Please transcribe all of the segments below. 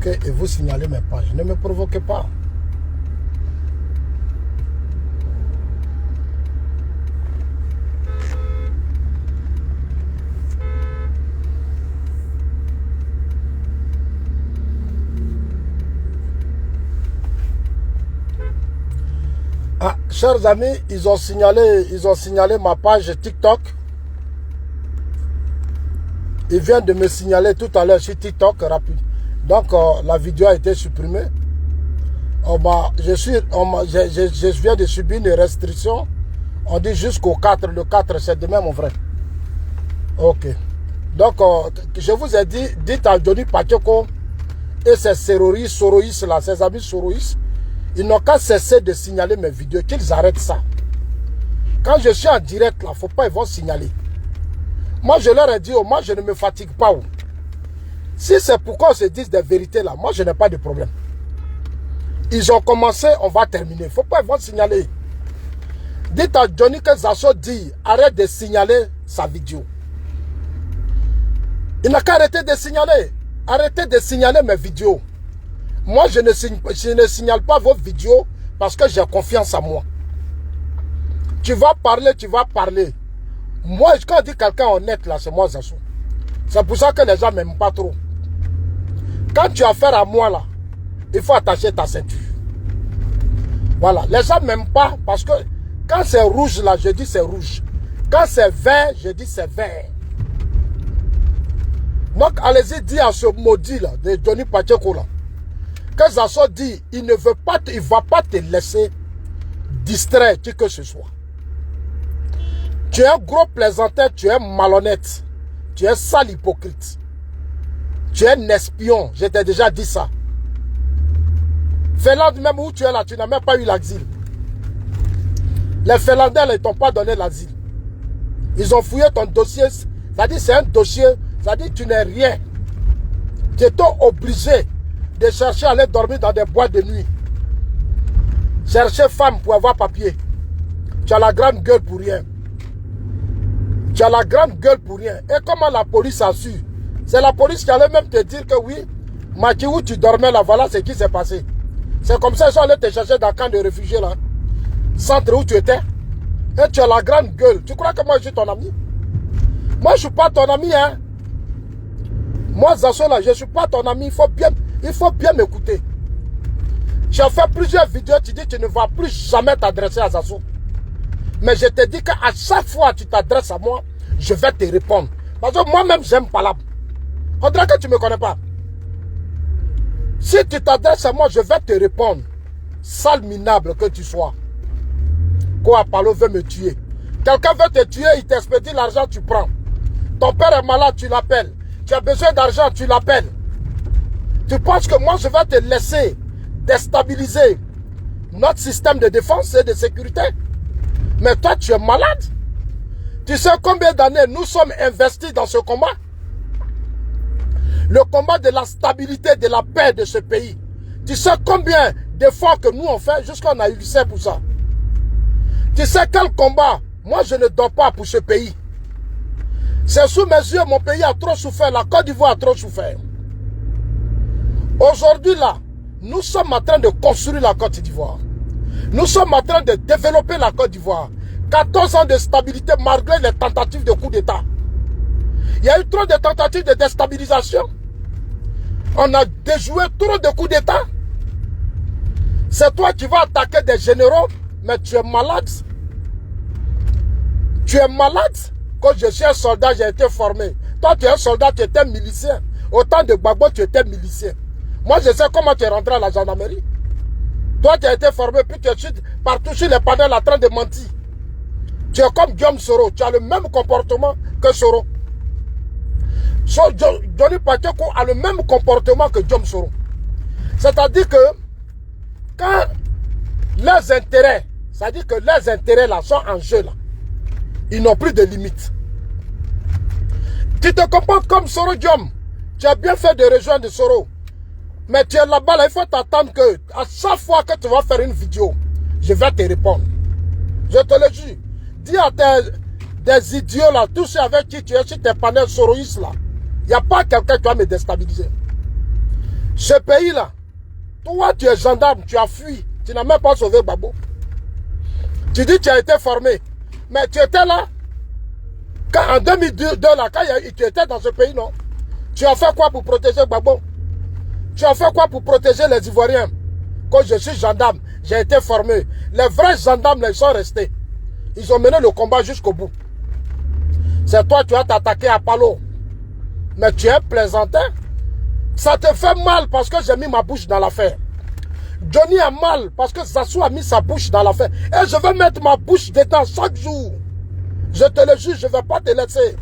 provoquez et vous signalez mes pages. Ne me provoquez pas. Ah, chers amis, ils ont signalé ma page TikTok. Ils viennent de me signaler tout à l'heure sur TikTok, rapide. Donc, la vidéo a été supprimée. Je viens de subir une restriction. On dit jusqu'au 4. Le 4, c'est demain, mon frère. Ok. Donc, je vous ai dit, dites à Johnny Pacheco et ses soroïstes là, ses amis soroïstes, ils n'ont qu'à cesser de signaler mes vidéos, qu'ils arrêtent ça. Quand je suis en direct, là, il ne faut pas, ils vont signaler. Moi, je leur ai dit, moi, je ne me fatigue pas. Si c'est pourquoi on se dise des vérités, là, moi, je n'ai pas de problème. Ils ont commencé, on va terminer. Il ne faut pas, ils vont signaler. Dites à Johnny que Zasso dit, arrête de signaler sa vidéo. Il n'a qu'à arrêter de signaler. Arrêtez de signaler mes vidéos. Moi, je ne signale pas vos vidéos parce que j'ai confiance en moi. Tu vas parler, tu vas parler. Moi, quand je dis quelqu'un honnête, là, c'est moi, Zasso. C'est pour ça que les gens ne m'aiment pas trop. Quand tu as affaire à moi, là, il faut attacher ta ceinture. Voilà. Les gens ne m'aiment pas parce que quand c'est rouge, là, je dis c'est rouge. Quand c'est vert, je dis c'est vert. Donc, allez-y, dis à ce maudit, là, de Johnny Pacheco, là, que Zasso dit, il ne veut pas, il ne va pas te laisser distraire qui que ce soit. Tu es un gros plaisanteur, tu es malhonnête, tu es sale hypocrite, tu es un espion, je t'ai déjà dit ça. Finlande, même où tu es là, tu n'as même pas eu l'asile. Les Finlandais ne t'ont pas donné l'asile. Ils ont fouillé ton dossier, c'est-à-dire c'est un dossier, c'est-à-dire tu n'es rien. Tu es obligé de chercher à aller dormir dans des boîtes de nuit. Chercher femme pour avoir papier. Tu as la grande gueule pour rien. Tu as la grande gueule pour rien. Et comment la police a su? C'est la police qui allait même te dire que oui, Maki, où tu dormais là, voilà ce qui s'est passé. C'est comme ça qu'ils sont allés te chercher dans le camp de réfugiés là. Centre où tu étais. Et tu as la grande gueule. Tu crois que moi je suis ton ami? Moi je ne suis pas ton ami, hein. Moi Zasso là, je ne suis pas ton ami. Il faut bien m'écouter. J'ai fait plusieurs vidéos, tu dis que tu ne vas plus jamais t'adresser à Zasso. Mais je te dis qu'à chaque fois que tu t'adresses à moi, je vais te répondre. Parce que moi-même, j'aime pas. On dirait que tu ne me connais pas. Si tu t'adresses à moi, je vais te répondre. Sale minable que tu sois. Quoi, Palo veut me tuer. Quelqu'un veut te tuer, il t'expédie l'argent, tu prends. Ton père est malade, tu l'appelles. Tu as besoin d'argent, tu l'appelles. Tu penses que moi, je vais te laisser déstabiliser notre système de défense et de sécurité? Mais toi, tu es malade. Tu sais combien d'années nous sommes investis dans ce combat? Le combat de la stabilité, de la paix de ce pays. Tu sais combien d'efforts que nous on fait jusqu'à on a eu lycée pour ça? Tu sais quel combat? Moi, je ne dors pas pour ce pays. C'est sous mes yeux, mon pays a trop souffert. La Côte d'Ivoire a trop souffert. Aujourd'hui, là, nous sommes en train de construire la Côte d'Ivoire. Nous sommes en train de développer la Côte d'Ivoire. 14 ans de stabilité malgré les tentatives de coup d'État. Il y a eu trop de tentatives de déstabilisation. On a déjoué trop de coups d'État. C'est toi qui vas attaquer des généraux, mais tu es malade. Tu es malade. Quand je suis un soldat, j'ai été formé. Toi, tu es un soldat, tu étais milicien. Au temps de Gbagbo, tu étais milicien. Moi, je sais comment tu es rentré à la gendarmerie. Toi, tu as été formé, puis tu es partout sur les panels en train de mentir. Tu es comme Guillaume Soro. Tu as le même comportement que Soro. Johnny Pacheco a le même comportement que Guillaume Soro. C'est-à-dire que quand leurs intérêts, c'est-à-dire que leurs intérêts là sont en jeu là, ils n'ont plus de limites. Tu te comportes comme Soro Guillaume. Tu as bien fait de rejoindre Soro. Mais tu es là-bas, là, il faut t'attendre que à chaque fois que tu vas faire une vidéo, je vais te répondre. Je te le dis. Dis à des idiots là, tous ceux avec qui tu es sur tes panels soroïstes là, il n'y a pas quelqu'un qui va me déstabiliser. Ce pays-là, toi, tu es gendarme, tu as fui. Tu n'as même pas sauvé Gbagbo. Tu dis que tu as été formé. Mais tu étais là. Quand, en 2002, là, quand tu étais dans ce pays, non? Tu as fait quoi pour protéger Gbagbo? Tu as fait quoi pour protéger les Ivoiriens? Quand je suis gendarme, j'ai été formé. Les vrais gendarmes, ils sont restés. Ils ont mené le combat jusqu'au bout. C'est toi, tu as t'attaqué à Palo. Mais tu es plaisantin. Ça te fait mal parce que j'ai mis ma bouche dans l'affaire. Johnny a mal parce que Zassou a mis sa bouche dans l'affaire. Et je vais mettre ma bouche dedans chaque jour. Je te le jure, je ne vais pas te laisser.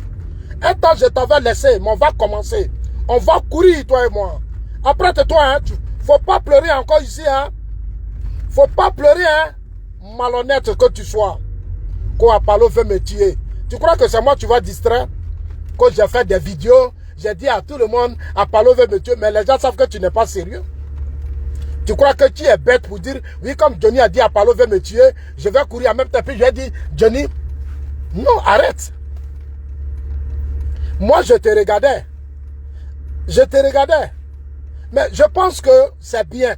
Un temps, je t'avais laissé, mais on va commencer. On va courir, toi et moi. Après, toi, hein, faut pas pleurer encore ici. Hein. Faut pas pleurer, hein. Malhonnête que tu sois. Quand Apollo veut me tuer. Tu crois que c'est moi tu vas distraire? Quand j'ai fait des vidéos, j'ai dit à tout le monde, Apollo veut me tuer, mais les gens savent que tu n'es pas sérieux. Tu crois que tu es bête pour dire, oui, comme Johnny a dit, Apollo veut me tuer, je vais courir en même temps. Puis je lui ai dit, Johnny, non, arrête. Moi, je te regardais. Je te regardais. Mais je pense que c'est bien.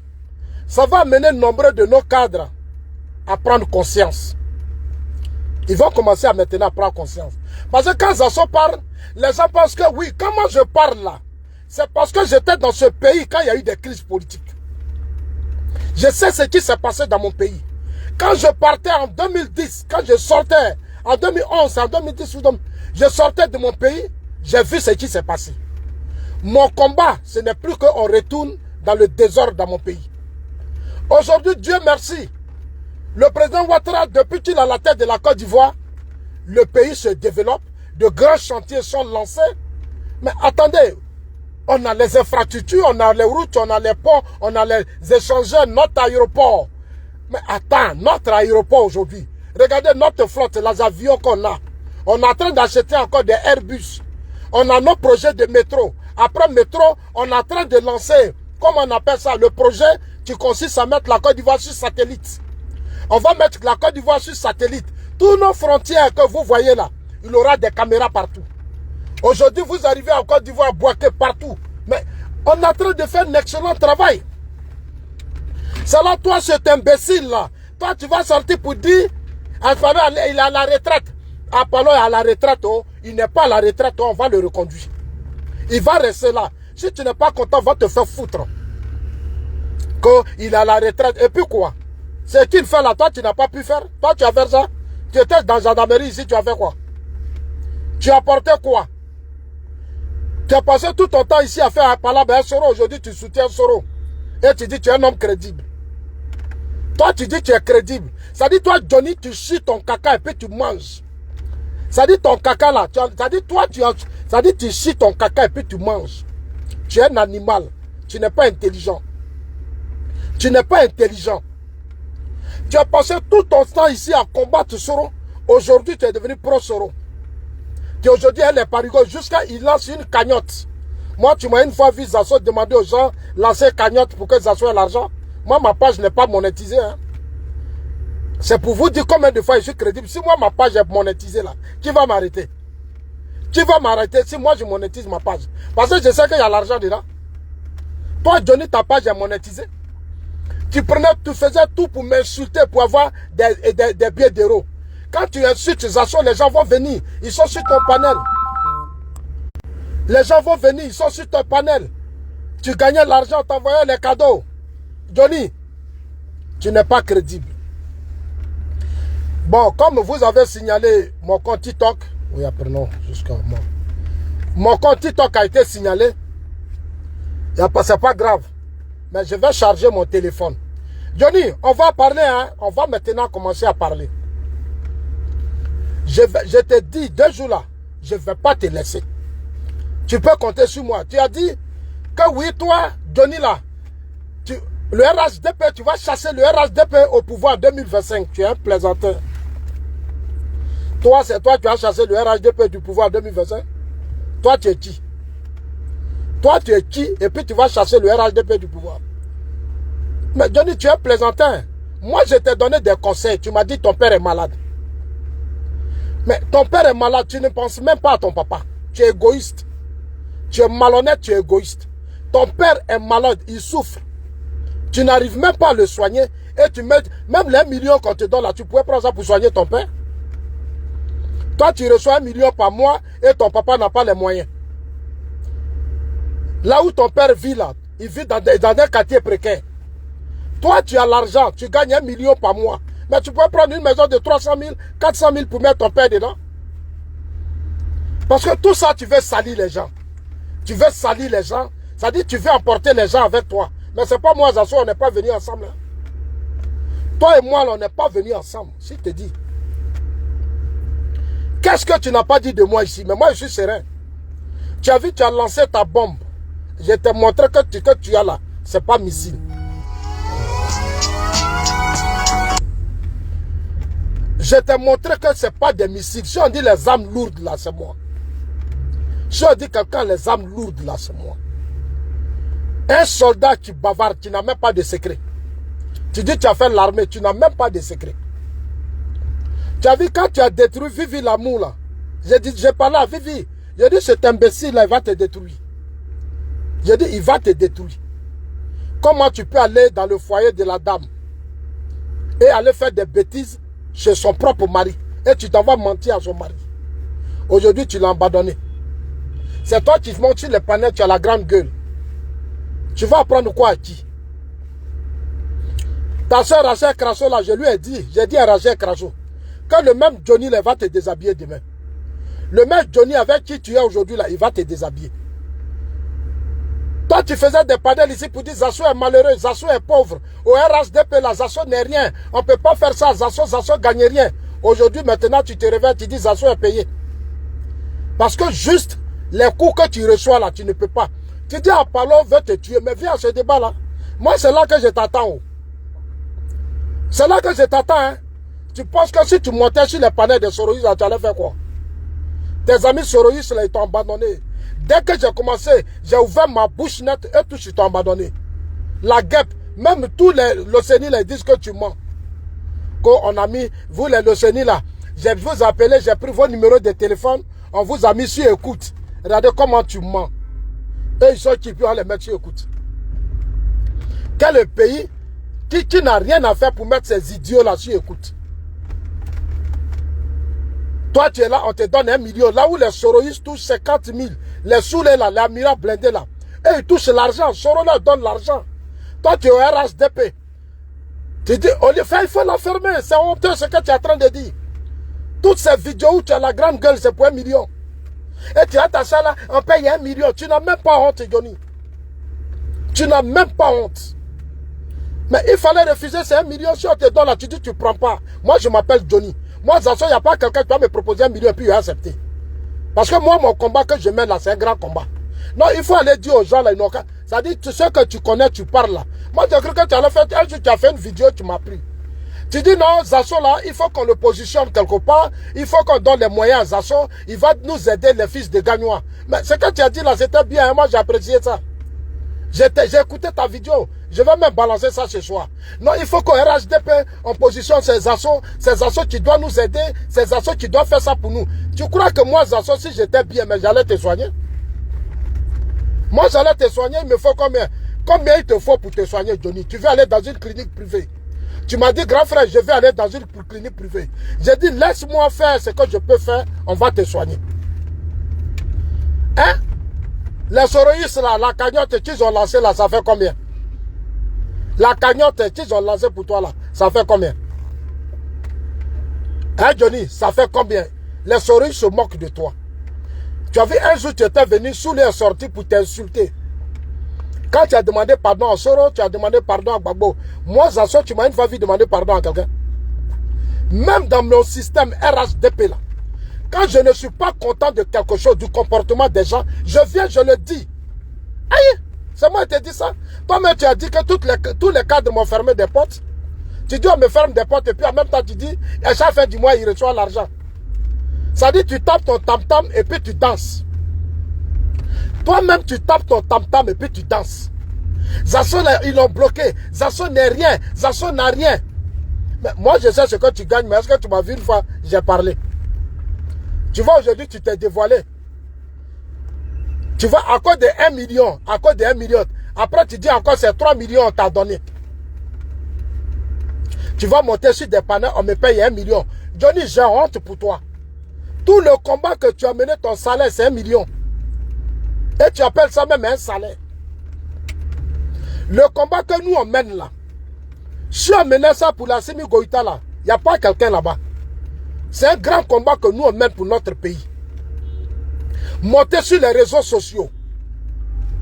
Ça va amener nombre de nos cadres à prendre conscience. Ils vont commencer à maintenant prendre conscience. Parce que quand Zasso parle, les gens pensent que oui, comment je parle là, c'est parce que j'étais dans ce pays quand il y a eu des crises politiques. Je sais ce qui s'est passé dans mon pays. Quand je partais en 2010, quand je sortais en 2011, en 2010, je sortais de mon pays, j'ai vu ce qui s'est passé. Mon combat, ce n'est plus qu'on retourne dans le désordre dans mon pays. Aujourd'hui, Dieu merci, le président Ouattara, depuis qu'il est à la tête de la Côte d'Ivoire, le pays se développe, de grands chantiers sont lancés. Mais attendez, on a les infrastructures, on a les routes, on a les ponts, on a les échangeurs, notre aéroport. Mais attends, notre aéroport aujourd'hui, regardez notre flotte, les avions qu'on a. On est en train d'acheter encore des Airbus. On a nos projets de métro. Après métro, on est en train de lancer, comment on appelle ça, le projet qui consiste à mettre la Côte d'Ivoire sur satellite. On va mettre la Côte d'Ivoire sur satellite. Toutes nos frontières que vous voyez là, il y aura des caméras partout. Aujourd'hui, vous arrivez en Côte d'Ivoire à Bouaké partout. Mais on est en train de faire un excellent travail. C'est là, toi, cet imbécile là. Toi, tu vas sortir pour dire, il est à la retraite. Apollo est à la retraite, oh. Il n'est pas à la retraite, oh. On va le reconduire. Il va rester là. Si tu n'es pas content, on va te faire foutre. Qu'il est à la retraite. Et puis quoi? C'est qu'il fait là, toi, tu n'as pas pu faire. Toi, tu as fait ça. Tu étais dans la gendarmerie ici, tu as fait quoi? Tu as porté quoi? Tu as passé tout ton temps ici à faire un palabre, un Soro. Aujourd'hui, tu soutiens Soro. Et tu dis tu es un homme crédible. Toi, tu dis tu es crédible. Ça dit, toi, Johnny, tu chies ton caca et puis tu manges. Ça dit, ton caca là. Ça dit, toi, ça dit, tu chies ton caca et puis tu manges. Tu es un animal. Tu n'es pas intelligent. Tu n'es pas intelligent. Tu as passé tout ton temps ici à combattre Soro. Aujourd'hui, tu es devenu pro-Soro. Aujourd'hui, elle est parigo jusqu'à il lance une cagnotte. Moi, tu m'as une fois vu Zasso demander aux gens lancer cagnotte pour que Zasso ait l'argent. Moi, ma page n'est pas monétisée. Hein. C'est pour vous dire combien de fois je suis crédible. Si moi, ma page est monétisée là, qui va m'arrêter? Qui va m'arrêter si moi, je monétise ma page? Parce que je sais qu'il y a l'argent dedans. Toi, Johnny, ta page est monétisée. Tu faisais tout pour m'insulter, pour avoir des billets d'euros. Quand tu insultes Zasso, les gens vont venir. Ils sont sur ton panel. Les gens vont venir, ils sont sur ton panel. Tu gagnais l'argent, t'envoyais les cadeaux. Johnny, tu n'es pas crédible. Bon, comme vous avez signalé mon compte TikTok, oui, après non, jusqu'à moi. Mon compte TikTok a été signalé. C'est pas grave. Mais je vais charger mon téléphone. Johnny, on va parler, hein. On va maintenant commencer à parler. Je te dis, 2 jours là, je ne vais pas te laisser. Tu peux compter sur moi. Tu as dit que oui, toi, Johnny là, le RHDP, tu vas chasser le RHDP au pouvoir en 2025. Tu es un plaisanteur. Toi, c'est toi qui as chassé le RHDP du pouvoir en 2025. Toi, tu es qui? Toi, tu es qui? Et puis tu vas chasser le RHDP du pouvoir. Mais Johnny, tu es plaisantin. Moi, je t'ai donné des conseils. Tu m'as dit ton père est malade. Mais ton père est malade. Tu ne penses même pas à ton papa. Tu es égoïste. Tu es malhonnête, tu es égoïste. Ton père est malade, il souffre. Tu n'arrives même pas à le soigner. Et tu mets, même les 1 million qu'on te donne là, tu pourrais prendre ça pour soigner ton père. Toi, tu reçois 1 million par mois et ton papa n'a pas les moyens. Là où ton père vit là, il vit dans un quartier précaire. Toi, tu as l'argent, tu gagnes 1 million par mois. Mais tu peux prendre une maison de 300 000, 400 000 pour mettre ton père dedans. Parce que tout ça, tu veux salir les gens. Tu veux salir les gens. Ça dit tu veux emporter les gens avec toi. Mais c'est pas moi, Zasso, on n'est pas venus ensemble. Hein. Toi et moi, là, on n'est pas venus ensemble. Si je te dis. Qu'est-ce que tu n'as pas dit de moi ici? Mais moi, je suis serein. Tu as vu, tu as lancé ta bombe. Je t'ai montré que tu as là. C'est pas missile. Je t'ai montré que ce n'est pas des missiles. Si on dit les armes lourdes, là, c'est moi. Si on dit quelqu'un les armes lourdes, là, c'est moi. Un soldat qui bavarde, qui n'a même pas de secret. Tu dis tu as fait l'armée, tu n'as même pas de secret. Tu as vu quand tu as détruit Vivi l'amour, là. J'ai parlé à Vivi. J'ai dit cet imbécile, là, il va te détruire. J'ai dit, il va te détruire. Comment tu peux aller dans le foyer de la dame et aller faire des bêtises chez son propre mari et tu t'en vas mentir à son mari. Aujourd'hui, tu l'as abandonné. C'est toi qui montes sur les panneaux, tu as la grande gueule. Tu vas apprendre quoi à qui? Ta soeur Rachel Crasso, là, je lui ai dit, j'ai dit à Rachel Crasso, quand le même Johnny là, va te déshabiller demain. Le même Johnny avec qui tu es aujourd'hui, là, il va te déshabiller. Toi, tu faisais des panels ici pour dire Zasso est malheureux, Zasso est pauvre. Au RHDP, là, Zasso n'est rien. On ne peut pas faire ça, Zasso gagne rien. Aujourd'hui, maintenant, tu te réveilles, tu dis Zasso est payé. Parce que juste les coups que tu reçois là, tu ne peux pas. Tu dis à Palo veut te tuer, mais viens à ce débat là. Moi, c'est là que je t'attends. C'est là que je t'attends. Hein. Tu penses que si tu montais sur les panels de Soroïs, tu allais faire quoi? Tes amis Soroïs, là, ils t'ont abandonné. Dès que j'ai commencé, j'ai ouvert ma bouche nette et tous ils t'ont abandonné. La guêpe, même tous les Locénis là, ils disent que tu mens. Qu'on a mis, vous les Locénis là, je vous appelé, j'ai pris vos numéros de téléphone, on vous a mis sur écoute. Regardez comment tu mens. Et ils sont qui peuvent les mettre sur écoute. Quel pays qui n'a rien à faire pour mettre ces idiots là sur écoute? Toi, tu es là, on te donne 1 million. Là où les Soroïs touchent 50 000, les Soulés là, les Amira blindés là, et ils touchent l'argent. Soro leur donne l'argent. Toi, tu es au RHDP. Tu dis, il faut la fermer. C'est honteux ce que tu es en train de dire. Toutes ces vidéos où tu as la grande gueule, c'est pour 1 million. Et tu as ta salle là, on paye 1 million. Tu n'as même pas honte, Johnny. Tu n'as même pas honte. Mais il fallait refuser ces 1 million. Si on te donne là, tu dis, tu ne prends pas. Moi, je m'appelle Johnny. Moi, Zasso, il n'y a pas quelqu'un qui va me proposer 1 million et puis il va accepter. Parce que moi, mon combat que je mène là, c'est un grand combat. Non, il faut aller dire aux gens là, ça dit, ce que tu connais, tu parles là. Moi, j'ai cru que tu allais faire, un jour, tu as fait une vidéo, tu m'as pris. Tu dis non, Zasso là, il faut qu'on le positionne quelque part, il faut qu'on donne les moyens à Zasso, il va nous aider les fils de Gagnois. Mais ce que tu as dit là, c'était bien, hein? Moi j'ai apprécié ça. J'ai écouté ta vidéo, je vais même balancer ça ce soir. Non, il faut qu'au RHDP, on positionne ces assos qui doivent nous aider, ces assos qui doivent faire ça pour nous. Tu crois que moi, Zasso, si j'étais bien, mais j'allais te soigner? Moi, j'allais te soigner, il me faut combien? Combien il te faut pour te soigner, Johnny? Tu veux aller dans une clinique privée? Tu m'as dit, grand frère, je vais aller dans une clinique privée. J'ai dit, laisse-moi faire ce que je peux faire, on va te soigner. Hein? Les Soroïs, là, la cagnotte qu'ils ont lancée là, ça fait combien? La cagnotte qu'ils ont lancée pour toi là, ça fait combien? Hein, Johnny, ça fait combien? Les Soroïs se moquent de toi. Tu as vu, un jour, tu étais venu sous les sorties pour t'insulter. Quand tu as demandé pardon à Soro, tu as demandé pardon à Gbagbo. Moi, Zasso, tu m'as une fois vu demander pardon à quelqu'un. Même dans mon système RHDP là, quand je ne suis pas content de quelque chose, du comportement des gens, je viens, je le dis. Aïe, c'est moi qui t'ai dit ça. Toi-même, tu as dit que tous les cadres m'ont fermé des portes. Tu dis, on me ferme des portes et puis en même temps, tu dis, à chaque fin du mois, il reçoit l'argent. Ça dit, tu tapes ton tam-tam et puis tu danses. Toi-même, tu tapes ton tam-tam et puis tu danses. Zasso, ils l'ont bloqué. Zasso n'est rien. Zasso n'a rien. Mais moi, je sais ce que tu gagnes, mais est-ce que tu m'as vu une fois, j'ai parlé? Tu vois, aujourd'hui, tu t'es dévoilé. Tu vas à cause de 1 million, à cause de 1 million. Après, tu dis encore c'est 3 millions on t'a donné. Tu vas monter sur des panneaux, on me paye 1 million. Johnny, j'ai honte pour toi. Tout le combat que tu as mené, ton salaire, c'est 1 million. Et tu appelles ça même un salaire. Le combat que nous, on mène là, si on menait ça pour la Simi Goïta là, il n'y a pas quelqu'un là-bas. C'est un grand combat que nous, on mène pour notre pays. Monter sur les réseaux sociaux,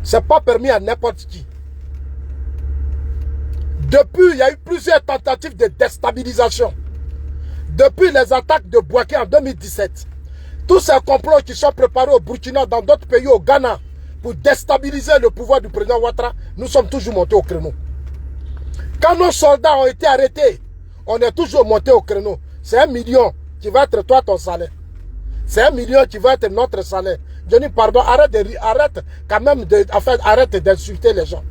ce n'est pas permis à n'importe qui. Depuis, il y a eu plusieurs tentatives de déstabilisation. Depuis les attaques de Bouaké en 2017, tous ces complots qui sont préparés au Burkina, dans d'autres pays, au Ghana, pour déstabiliser le pouvoir du président Ouattara, nous sommes toujours montés au créneau. Quand nos soldats ont été arrêtés, on est toujours montés au créneau. C'est 1 million qui va être toi ton salaire. C'est 1 million qui va être notre salaire. Johnny, pardon, arrête quand même arrête d'insulter les gens.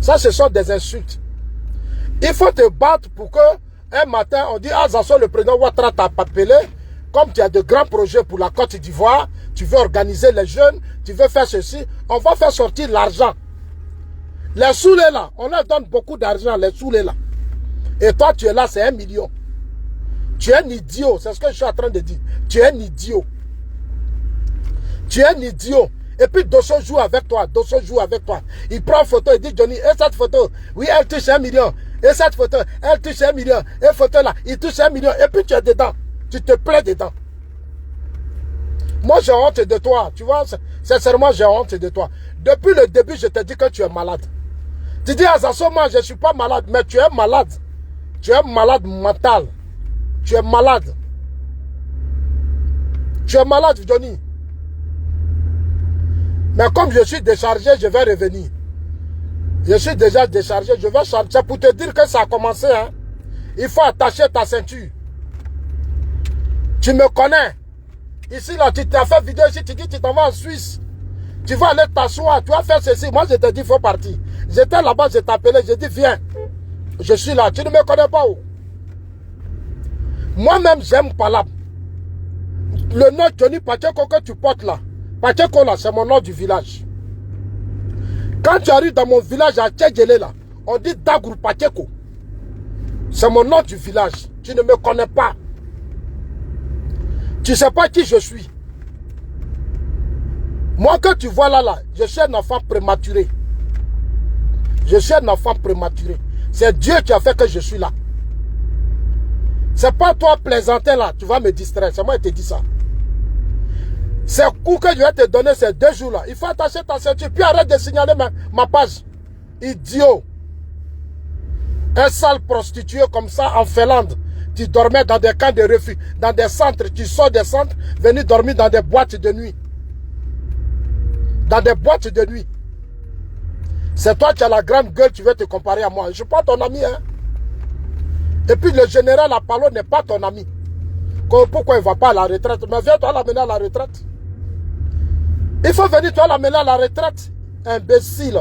Ça, ce sont des insultes. Il faut te battre pour que un matin, on dit, ah, Zasso, le président Ouattara t'a appelé. Comme tu as de grands projets pour la Côte d'Ivoire, tu veux organiser les jeunes, tu veux faire ceci, on va faire sortir l'argent. Les soulés là, on leur donne beaucoup d'argent, les soulés là. Et toi, tu es là, c'est 1 million. Tu es un idiot, c'est ce que je suis en train de dire. Tu es un idiot. Tu es un idiot. Et puis Dosso joue avec toi, Dosso joue avec toi. Il prend photo, il dit, Johnny, et cette photo, oui, elle touche 1 million. Et cette photo, elle touche 1 million. Et photo là, il touche 1 million. Et puis tu es dedans. Tu te plais dedans. Moi, j'ai honte de toi. Tu vois, sincèrement, j'ai honte de toi. Depuis le début, je te dis que tu es malade. Tu dis à Zasso, moi, je ne suis pas malade, mais tu es malade. Tu es malade mental. Tu es malade. Tu es malade, Johnny. Mais comme je suis déchargé, je vais revenir. Je suis déjà déchargé, je vais charger. C'est pour te dire que ça a commencé. Hein. Il faut attacher ta ceinture. Tu me connais. Ici, là, tu t'as fait vidéo ici, tu dis tu t'en vas en Suisse. Tu vas aller t'asseoir, tu vas faire ceci. Moi, je te dis, il faut partir. J'étais là-bas, je t'appelais, je dis, viens. Je suis là, tu ne me connais pas où? Moi-même, j'aime Palab. Le nom Johnny Pacheco que tu portes là, Pacheco là, c'est mon nom du village. Quand tu arrives dans mon village à Tchedjele là, on dit Dagour Pacheco. C'est mon nom du village. Tu ne me connais pas. Tu ne sais pas qui je suis. Moi que tu vois là, je suis un enfant prématuré. Je suis un enfant prématuré. C'est Dieu qui a fait que je suis là. C'est pas toi plaisanter là, tu vas me distraire. C'est moi qui te dis ça. Ces coups que je vais te donner ces 2 jours là, il faut attacher ta ceinture. Puis arrête de signaler ma page. Idiot. Un sale prostitué comme ça en Finlande. Tu dormais dans des camps de refus, dans des centres. Tu sors des centres, venir dormir dans des boîtes de nuit. Dans des boîtes de nuit. C'est toi qui as la grande gueule, tu veux te comparer à moi. Je ne suis pas ton ami. Hein? Et puis le général Apollo n'est pas ton ami. Pourquoi il ne va pas à la retraite? Mais viens, toi l'amener à la retraite. Il faut venir, toi l'amener à la retraite. Imbécile.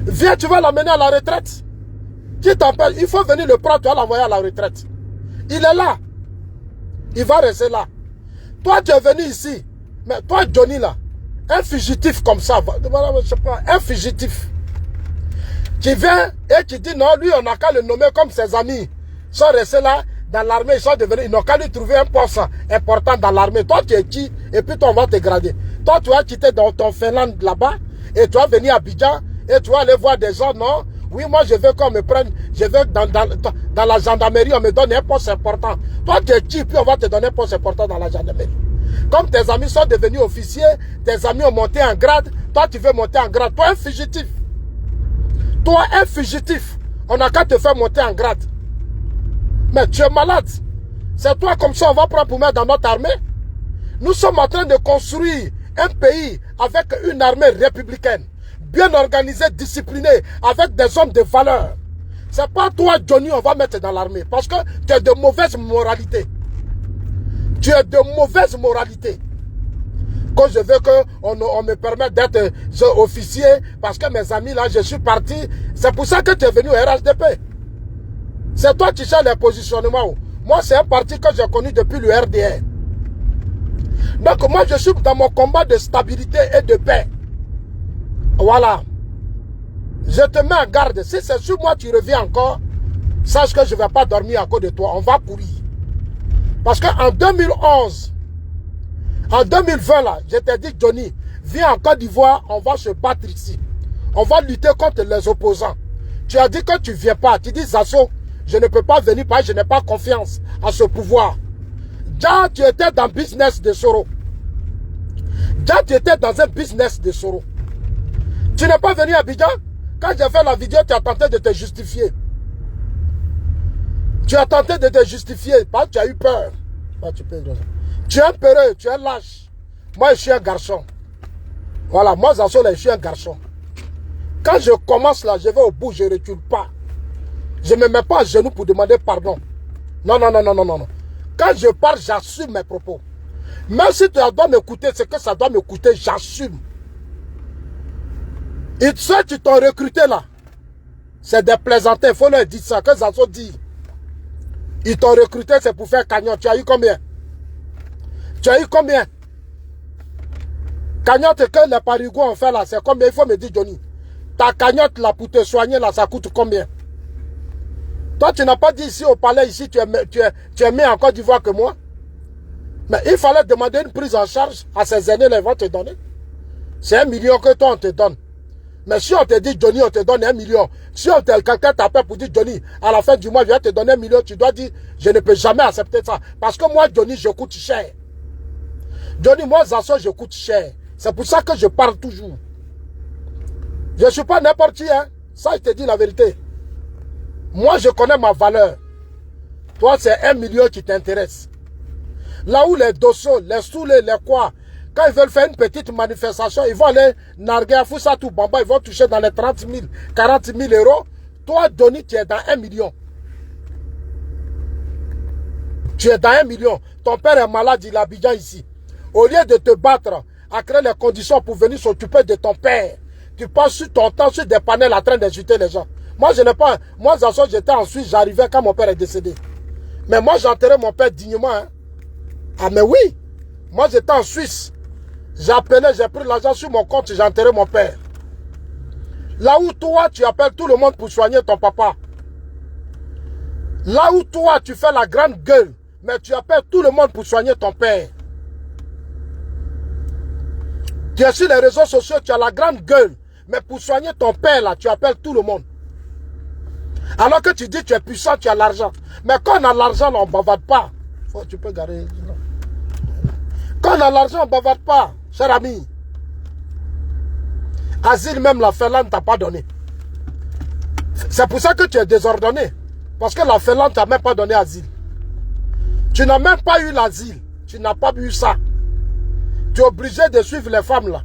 Viens, tu vas l'amener à la retraite. Qui t'appelle? Il faut venir le prendre, tu vas l'envoyer à la retraite. Il est là. Il va rester là. Toi, tu es venu ici. Mais toi, Johnny, là, un fugitif comme ça, je sais pas, un fugitif. Qui vient et qui dit non, lui, on n'a qu'à le nommer comme ses amis. Ils sont restés là, dans l'armée, ils sont devenus, ils n'ont qu'à lui trouver un poste important dans l'armée. Toi, tu es qui? Et puis, toi, on va te grader. Toi, tu vas quitter dans ton Finlande là-bas, et tu vas venir à Abidjan, et tu vas aller voir des gens, non? Oui, moi, je veux qu'on me prenne, je veux dans la gendarmerie, on me donne un poste important. Toi, tu es qui? Puis on va te donner un poste important dans la gendarmerie. Comme tes amis sont devenus officiers, tes amis ont monté en grade, toi, tu veux monter en grade. Toi, un fugitif. Toi, un fugitif. On n'a qu'à te faire monter en grade. Mais tu es malade. C'est toi comme ça, on va prendre pour mettre dans notre armée. Nous sommes en train de construire un pays avec une armée républicaine. Bien organisé, discipliné, avec des hommes de valeur. C'est pas toi, Johnny, on va mettre dans l'armée. Parce que tu es de mauvaise moralité. Tu es de mauvaise moralité. Quand je veux qu'on me permette d'être officier, parce que mes amis, là, je suis parti. C'est pour ça que tu es venu au RHDP. C'est toi qui cherches les positionnements. Moi, c'est un parti que j'ai connu depuis le RDR. Donc moi je suis dans mon combat de stabilité et de paix. Voilà. Je te mets en garde. Si c'est sur moi tu reviens encore, sache que je ne vais pas dormir à cause de toi. On va courir. Parce qu'en 2011, en 2020 là, je t'ai dit Johnny, viens en Côte d'Ivoire, on va se battre ici. On va lutter contre les opposants. Tu as dit que tu ne viens pas. Tu dis Zasso, je ne peux pas venir parce que je n'ai pas confiance à ce pouvoir. Déjà, tu étais dans le business de Soro. Déjà, tu étais dans un business de Soro. Tu n'es pas venu à Abidjan. Quand j'ai fait la vidéo, tu as tenté de te justifier. Tu as tenté de te justifier parce que tu as eu peur. Tu es un peureux, tu es lâche. Moi, je suis un garçon. Voilà, moi, Zasso, je suis un garçon. Quand je commence là, je vais au bout, je ne recule pas. Je ne me mets pas à genoux pour demander pardon. Non, non, non, non, non, non. Quand je parle, j'assume mes propos. Même si tu dois m'écouter, c'est que ça doit m'écouter, j'assume. Et ceux qui t'ont recruté là, c'est des plaisantins, il faut leur dire ça, que Zasso dit. Ils t'ont recruté, c'est pour faire cagnotte. Tu as eu combien? Tu as eu combien? Cagnotte que les parigots ont fait là, c'est combien? Il faut me dire, Johnny. Ta cagnotte là pour te soigner là, ça coûte combien? Toi, tu n'as pas dit ici au palais, ici, tu es mis en Côte d'Ivoire que moi. Mais il fallait demander une prise en charge à ces aînés là, ils vont te donner. C'est 1 million que toi, on te donne. Mais si on te dit, Johnny, on te donne 1 million. Si quelqu'un t'appelle pour dire, Johnny, à la fin du mois, je vais te donner 1 million, tu dois dire, je ne peux jamais accepter ça. Parce que moi, Johnny, je coûte cher. Johnny, moi, Zasso, je coûte cher. C'est pour ça que je parle toujours. Je ne suis pas n'importe qui, hein. Ça, je te dis la vérité. Moi, je connais ma valeur. Toi, c'est 1 million qui t'intéresse. Là où les dossiers, les soulés, les quoi, quand ils veulent faire une petite manifestation, ils vont aller narguer à Foussa tout Bamba, ils vont toucher dans les 30 000, 40 000 euros. Toi, Johnny, tu es dans 1 million. Tu es dans 1 million. Ton père est malade, il est à Abidjan ici. Au lieu de te battre, à créer les conditions pour venir s'occuper de ton père, tu passes sur ton temps sur des panels en train d'insulter les gens. Moi, je n'ai pas. Moi, j'étais en Suisse, j'arrivais quand mon père est décédé. Mais moi, j'ai enterré mon père dignement. Hein. Ah, mais oui. Moi, j'étais en Suisse. J'ai appelé, j'ai pris l'argent sur mon compte, j'ai enterré mon père. Là où toi, tu appelles tout le monde pour soigner ton papa. Là où toi, tu fais la grande gueule, mais tu appelles tout le monde pour soigner ton père. Tu es sur les réseaux sociaux, tu as la grande gueule, mais pour soigner ton père, là, tu appelles tout le monde. Alors que tu dis tu es puissant, tu as l'argent. Mais quand on a l'argent, on ne bavarde pas. Tu peux garer. Quand on a l'argent, on ne bavarde pas, cher ami. Asile même, la Finlande ne t'a pas donné. C'est pour ça que tu es désordonné. Parce que la Finlande ne t'a même pas donné asile. Tu n'as même pas eu l'asile. Tu n'as pas eu ça. Tu es obligé de suivre les femmes là.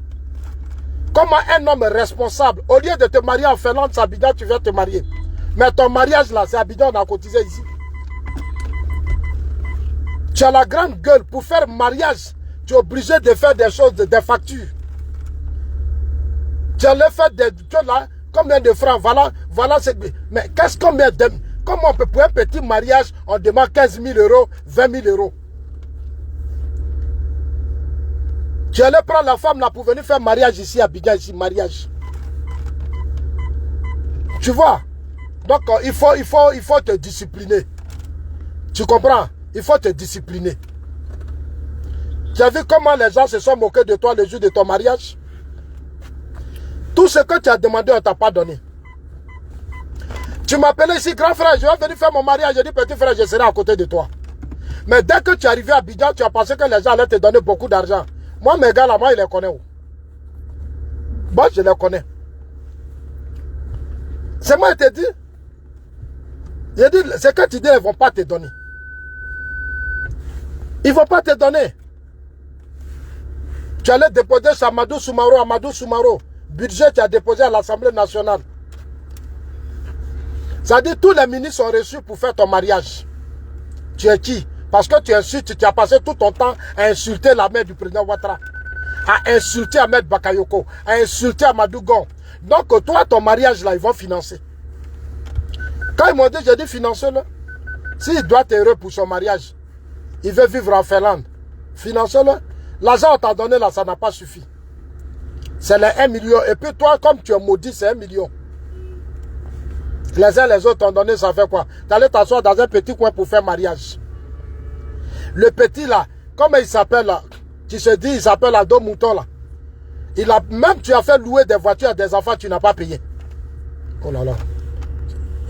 Comment un homme responsable, au lieu de te marier en Finlande, c'est Abidjan, tu viens te marier. Mais ton mariage là, c'est Abidjan, on a cotisé ici. Tu as la grande gueule pour faire mariage. Tu es obligé de faire des choses, des factures. Tu allais faire des choses là, combien de francs, voilà. Mais qu'est-ce qu'on met de... Comment on peut, pour un petit mariage, on demande 15 000 euros, 20 000 euros. Tu allais prendre la femme là pour venir faire mariage ici à Abidjan, ici, mariage. Tu vois? Donc, il faut te discipliner. Tu comprends? Il faut te discipliner. Tu as vu comment les gens se sont moqués de toi le jour de ton mariage? Tout ce que tu as demandé, on ne t'a pas donné. Tu m'appelais ici, grand frère, je vais venir faire mon mariage. Je dis, petit frère, je serai à côté de toi. Mais dès que tu es arrivé à Abidjan, tu as pensé que les gens allaient te donner beaucoup d'argent. Moi, mes gars, là, moi, je les connais. Moi, je les connais. C'est moi, je te dis. Je dis, c'est que tu dis, ils ne vont pas te donner. Ils ne vont pas te donner. Tu allais déposer chez Amadou Soumaro. Budget, tu as déposé à l'Assemblée nationale. Ça dit, tous les ministres sont reçus pour faire ton mariage. Tu es qui? Parce que tu insultes, tu as passé tout ton temps à insulter la mère du président Ouattara, à insulter Ahmed Bakayoko, à insulter Amadou Gon. Donc toi, ton mariage là, ils vont financer. Quand ils m'ont dit, j'ai dit financez-le. S'il doit être heureux pour son mariage, il veut vivre en Finlande, financez-le. L'argent qu'on t'a donné là, ça n'a pas suffi. C'est les 1 million. Et puis toi, comme tu es maudit, c'est 1 million. Les uns les autres t'ont donné, ça fait quoi? Tu allais t'asseoir dans un petit coin pour faire mariage. Le petit là, comment il s'appelle là? Tu se dis, il s'appelle Ado Mouton là. Même tu as fait louer des voitures à des enfants, tu n'as pas payé. Oh là là.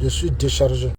Je suis déchargé.